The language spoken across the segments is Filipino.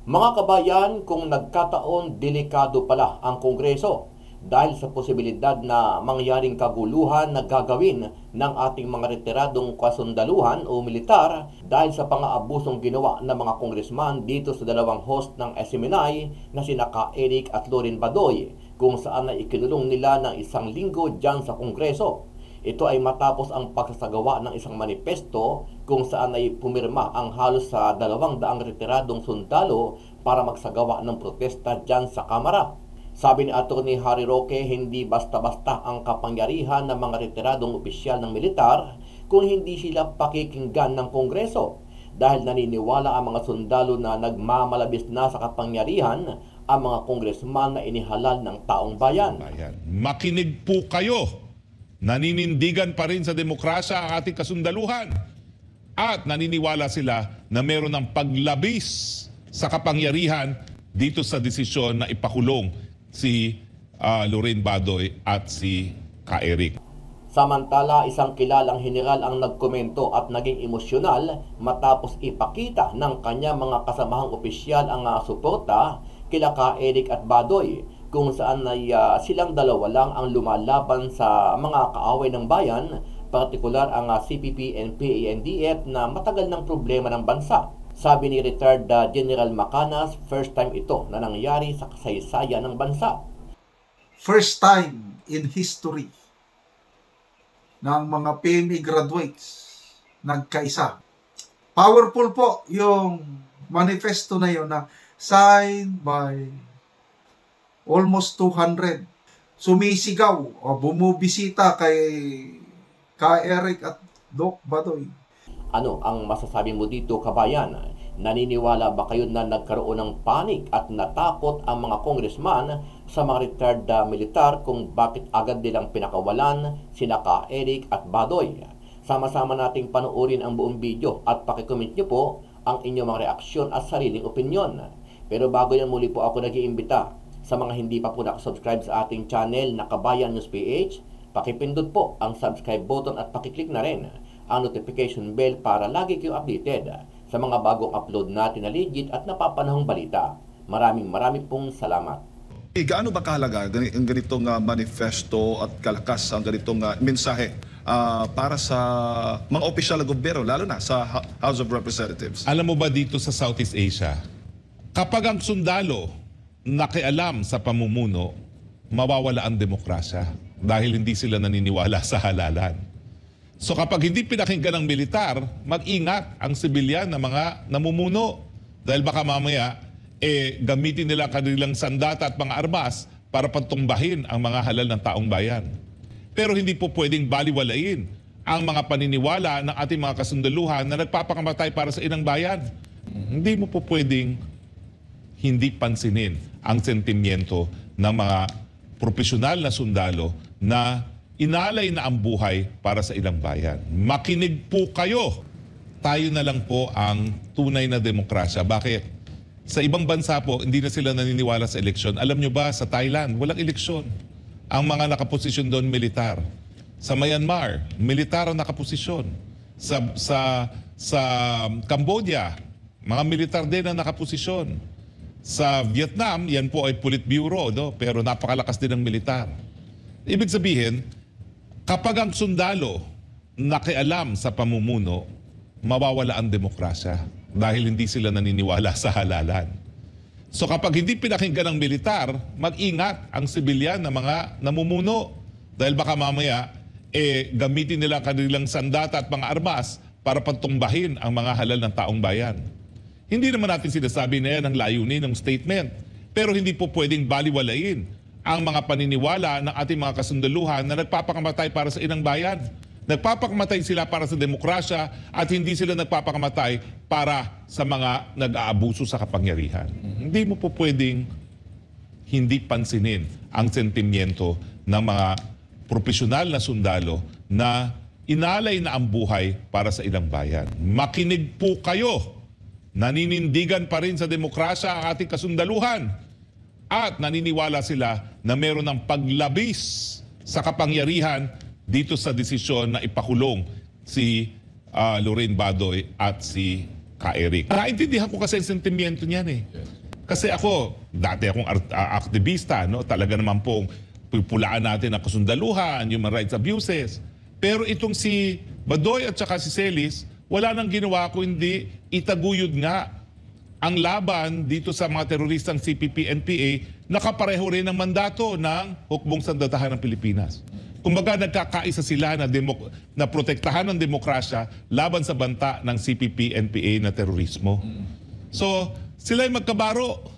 Mga kabayan, kung nagkataon, delikado pala ang Kongreso dahil sa posibilidad na mangyaring kaguluhan na gagawin ng ating mga retiradong kasundaluhan o militar dahil sa pang-aabusong ginawa ng mga kongresman dito sa dalawang host ng SMNI na sina Ka Eric at Loren Badoy, kung saan ay ikinulong nila ng 1 linggo dyan sa Kongreso. Ito ay matapos ang pagsasagawa ng isang manifesto kung saan ay pumirma ang halos sa 200 retiradong sundalo para magsagawa ng protesta dyan sa Kamara. Sabi ni Atty. Harry Roque, hindi basta-basta ang kapangyarihan ng mga retiradong opisyal ng militar kung hindi sila pakikinggan ng Kongreso, dahil naniniwala ang mga sundalo na nagmamalabis na sa kapangyarihan ang mga kongresman na inihalal ng taong bayan. Makinig po kayo! Naninindigan pa rin sa demokrasya ang ating kasundaluhan at naniniwala sila na meron ng paglabis sa kapangyarihan dito sa desisyon na ipakulong si Loren Badoy at si Ka Eric. Samantala, isang kilalang general ang nagkomento at naging emosyonal matapos ipakita ng kanyang mga kasamahang opisyal ang suporta kila Ka Eric at Badoy, kung saan ay silang dalawa lang ang lumalaban sa mga kaaway ng bayan, partikular ang CPP, NPA, NDF na matagal ng problema ng bansa. Sabi ni retired General Macanas, first time ito na nangyari sa kasaysayan ng bansa. First time in history ng mga PME graduates nagkaisa. Powerful po yung manifesto na yun na signed by almost 200. Sumisigaw o bumubisita kay Ka Eric at Doc Badoy. Ano ang masasabi mo dito, kabayan? Naniniwala ba kayo na nagkaroon ng panik at natakot ang mga congressman sa mga retired militar kung bakit agad nilang pinakawalan sina Ka Eric at Badoy? Sama-sama nating panoorin ang buong video at pakicomment nyo po ang inyong mga reaksyon at sariling opinyon. Pero bago yan, muli po ako nag-iimbita sa mga hindi pa po nakasubscribe sa ating channel na Kabayan News PH, pakipindot po ang subscribe button at pakiclick na rin ang notification bell para lagi kayong updated sa mga bagong upload natin na legit at napapanahong balita. Maraming pong salamat. Gaano ba kahalaga ang ganitong manifesto at kalakas ang ganitong mensahe para sa mga opisyal ng gobyerno, lalo na sa House of Representatives? Alam mo ba dito sa Southeast Asia, kapag ang sundalo nakialam sa pamumuno, mawawala ang demokrasya dahil hindi sila naniniwala sa halalan. So kapag hindi pinakinggan ng militar, mag-ingat ang sibilyan na mga namumuno dahil baka mamaya gamitin nila kanilang sandata at mga armas para pagtumbahin ang mga halal ng taong bayan. Pero hindi po pwedeng baliwalain ang mga paniniwala ng ating mga kasundaluhan na nagpapakamatay para sa inang bayan. Hindi mo po pwedeng hindi pansinin ang sentimiento ng mga profesional na sundalo na inalay na ang buhay para sa ilang bayan. Makinig po kayo. Tayo na lang po ang tunay na demokrasya. Bakit? Sa ibang bansa po, hindi na sila naniniwala sa eleksyon. Alam nyo ba, sa Thailand, walang eleksyon. Ang mga nakaposisyon doon, militar. Sa Myanmar, militar ang nakaposisyon. Sa Cambodia, mga militar din ang nakaposisyon. Sa Vietnam, yan po ay Politburo, no? Pero napakalakas din ng militar. Ibig sabihin, kapag ang sundalo nakialam sa pamumuno, mawawala ang demokrasya dahil hindi sila naniniwala sa halalan. So kapag hindi pinakinggan ng militar, mag-ingat ang sibilyan na mga namumuno dahil baka mamaya gamitin nila kanilang sandata at mga armas para pagtumbahin ang mga halal ng taong bayan. Hindi naman natin sinasabi na yan ang layunin ng statement. Pero hindi po pwedeng baliwalain ang mga paniniwala ng ating mga kasundaluhan na nagpapakamatay para sa inang bayan. Nagpapakamatay sila para sa demokrasya at hindi sila nagpapakamatay para sa mga nag-aabuso sa kapangyarihan. Hindi mo po pwedeng hindi pansinin ang sentimiento ng mga profesional na sundalo na inalay na ang buhay para sa ilang bayan. Makinig po kayo! Naninindigan pa rin sa demokrasya ang ating kasundaluhan at naniniwala sila na meron ng paglabis sa kapangyarihan dito sa desisyon na ipakulong si Loren Badoy at si Ka Eric. Naintindihan ko kasi ang sentimiento niyan eh. Kasi ako, dati akong aktivista, no? Talaga naman pong pupulaan natin ang kasundaluhan, human rights abuses. Pero itong si Badoy at saka si Celis, wala nang ginawa ko hindi itaguyod nga ang laban dito sa mga teroristang CPP-NPA na kapareho rin ng mandato ng Hukbong Sandatahan ng Pilipinas. Kumbaga nagkakaisa sila na protektahan ng demokrasya laban sa banta ng CPP-NPA na terorismo. So, sila ay magkabaro.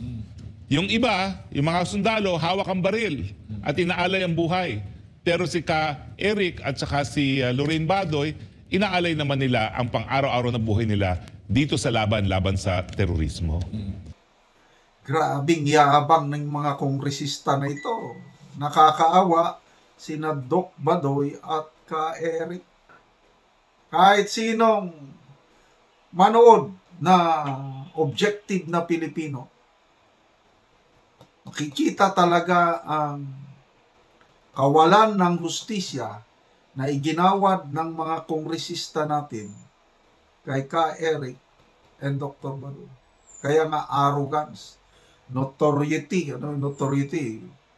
Yung iba, yung mga sundalo, hawak ang baril at inaalay ang buhay. Pero si Ka Eric at saka si Lorraine Badoy, inaalay naman nila ang pang-araw-araw na buhay nila dito sa laban sa terorismo. Grabing yabang ng mga kongresista na ito. Nakakaawa sina Doc Badoy at Ka Eric. Kahit sinong manood na objective na Pilipino, makikita talaga ang kawalan ng hustisya na iginawad ng mga kongresista natin kay Ka Eric and Dr. Badoy. Kaya nga arrogance, notoriety,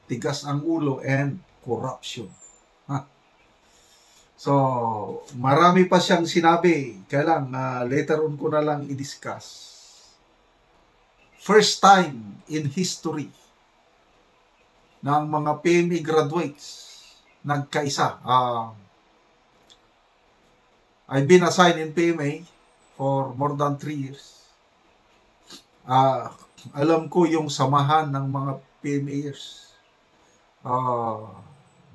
tigas ang ulo, and corruption. So, marami pa siyang sinabi. Kailang later on ko na lang i-discuss. First time in history ng mga PMA graduates nagkaisa. I've been assigned in PMA for more than 3 years. Alam ko yung samahan ng mga PMAers.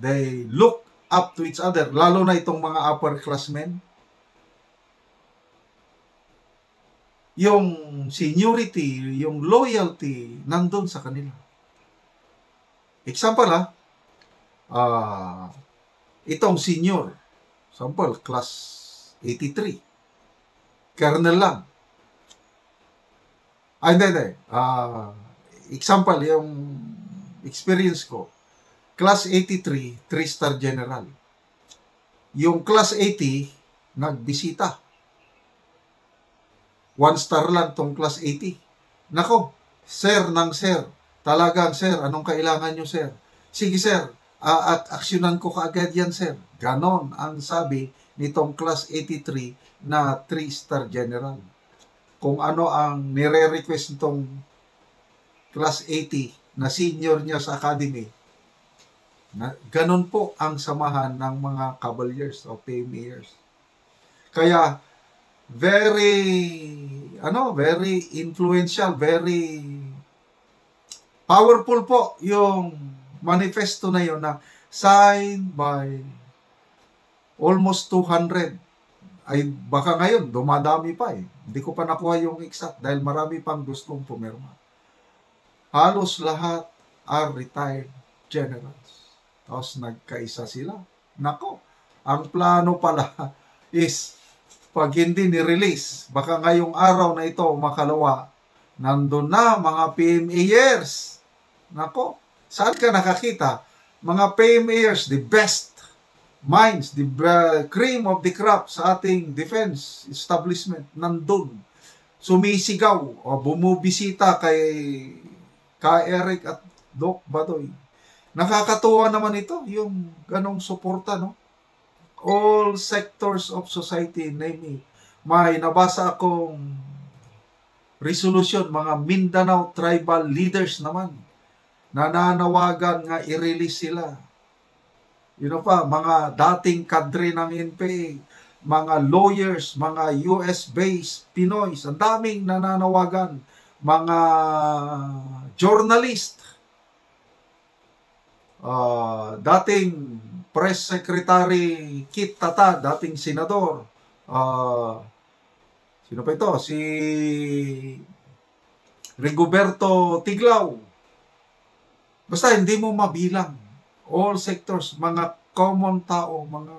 They look up to each other, lalo na itong mga upperclassmen. Yung seniority, yung loyalty, nandun sa kanila. Example itong senior, example, class 83, kernel lang. Hindi. Example, yung experience ko, class 83, 3-star general. Yung class 80, nagbisita. 1-star lang tong class 80. Nako, sir ng sir. Talagang sir, anong kailangan nyo sir? Sige sir, aksyonan ko kaagad yan sir. Ganon ang sabi nitong class 83 na 3-star general. Kung ano ang nire-request nitong class 80 na senior niya sa academy, ganon po ang samahan ng mga cavaliers o PMAers. Kaya very influential, very powerful po yung manifesto na yun na signed by almost 200. Ay baka ngayon dumadami pa eh. Hindi ko pa nakuha yung exact dahil marami pang gustong pumirma. Halos lahat are retired generals. Tapos nagkaisa sila. Nako, ang plano pala is pag hindi ni-release, baka ngayong araw na ito makalawa, nandun na mga PMAers. Nako, saan ka nakakita? Mga PMAers, the best minds, the cream of the crop sa ating defense establishment, nandun. Sumisigaw o bumubisita kay Ka Eric at Doc Badoy. Nakakatuwa naman ito, yung ganong suporta, no? All sectors of society, name it. May nabasa akong resolution, mga Mindanao tribal leaders naman, nananawagan nga i-release sila. Mga dating kadre ng NPA, mga lawyers, mga US-based Pinoys, ang daming nananawagan, mga journalist, dating press secretary Kit Tata, dating senador, sino pa ito? Si Rigoberto Tiglao. Basta hindi mo mabilang. All sectors, mga common tao, mga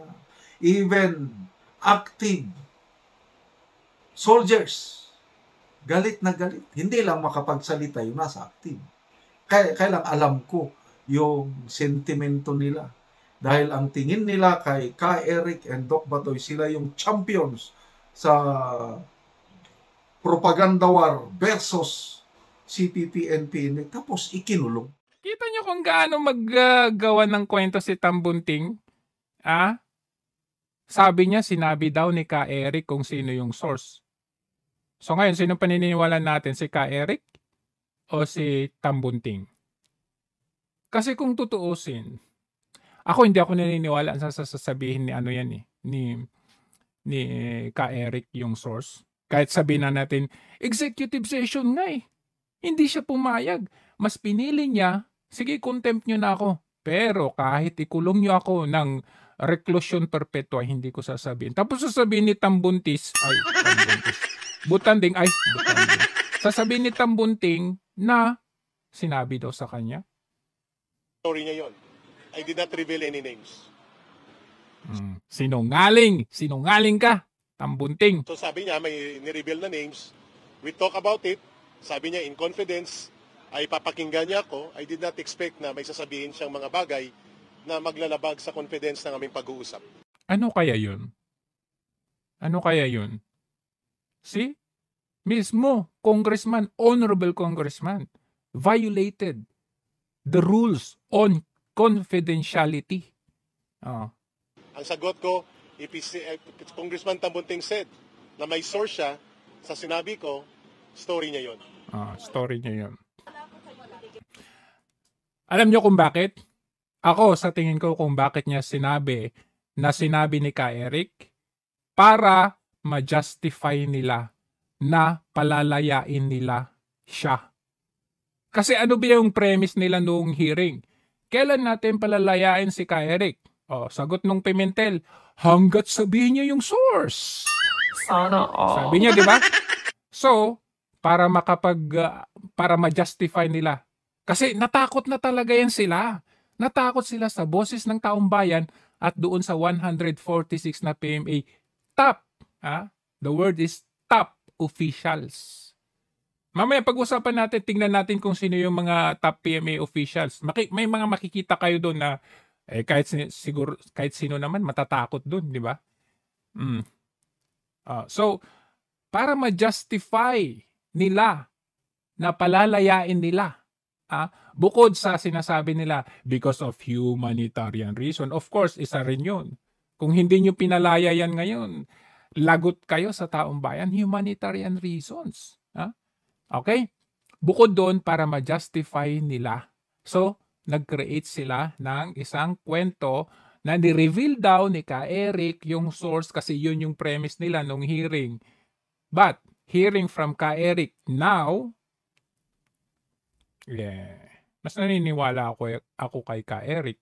even active soldiers, galit na galit. Hindi lang makapagsalita yung nasa active. Kaya lang alam ko yung sentimento nila. Dahil ang tingin nila kay Ka Eric and Doc Badoy, sila yung champions sa propaganda war versus CPP, NPN, tapos ikinulong. Kita nyo kung gaano maggawa ng kwento si Tambunting? Ah? Sabi niya, sinabi daw ni Ka Eric kung sino yung source. So ngayon, sino paniniwala natin? Si Ka Eric o si Tambunting? Kasi kung tutuusin, hindi ako naniniwala sa sasabihin ni ano yan eh, ni Ka Eric yung source. Kahit sabihin na natin, executive session nga eh. Hindi siya pumayag. Mas pinili niya, sige, contempt nyo na ako. Pero kahit ikulong nyo ako ng reclusion perpetua, hindi ko sasabihin. Tapos sasabihin ni Tambuntis, Butanding. Sasabihin ni Tambunting na sinabi daw sa kanya. Story niya yun. I did not reveal any names. Sinungaling! Sinungaling ka, Tambunting. So sabi niya, may nireveal na names. We talk about it. Sabi niya, in confidence, ay papakinggan niya ako. I did not expect na may sasabihin siyang mga bagay na maglalabag sa confidence ng aming pag-uusap. Ano kaya yun? See? Mismo, congressman, honorable congressman, violated the rules on confidentiality. Ang sagot ko, Congressman Tambunting said na may source siya sa sinabi ko, story niya yon. Story niya yon. Alam niyo kung bakit? Ako, sa tingin ko kung bakit niya sinabi ni Ka Eric para ma-justify nila na palalayain nila siya. Kasi ano ba yung premise nila noong hearing? Kailan natin palalayain si Ka Eric? Sagot nung Pimentel, hanggat sabihin niya yung source. Sana all. Sabi niya, di ba? So, para ma-justify nila. Kasi natakot na talaga yan sila. Natakot sila sa boses ng taong bayan at doon sa 146 na PMA top. The word is top officials. Mamaya pag-usapan natin, tingnan natin kung sino yung mga top PMA officials. May mga makikita kayo doon na kahit sino naman matatakot doon, di ba? So, para ma-justify nila na palalayain nila, bukod sa sinasabi nila because of humanitarian reason, of course, isa rin yun. Kung hindi nyo pinalaya yan ngayon, lagot kayo sa taong bayan, humanitarian reasons. Okay? Bukod doon, para ma-justify nila. So, nag-create sila ng isang kwento na ni-reveal daw ni Ka Eric yung source kasi yun yung premise nila nung hearing. But, hearing from Ka Eric now, mas naniniwala ako kay Ka Eric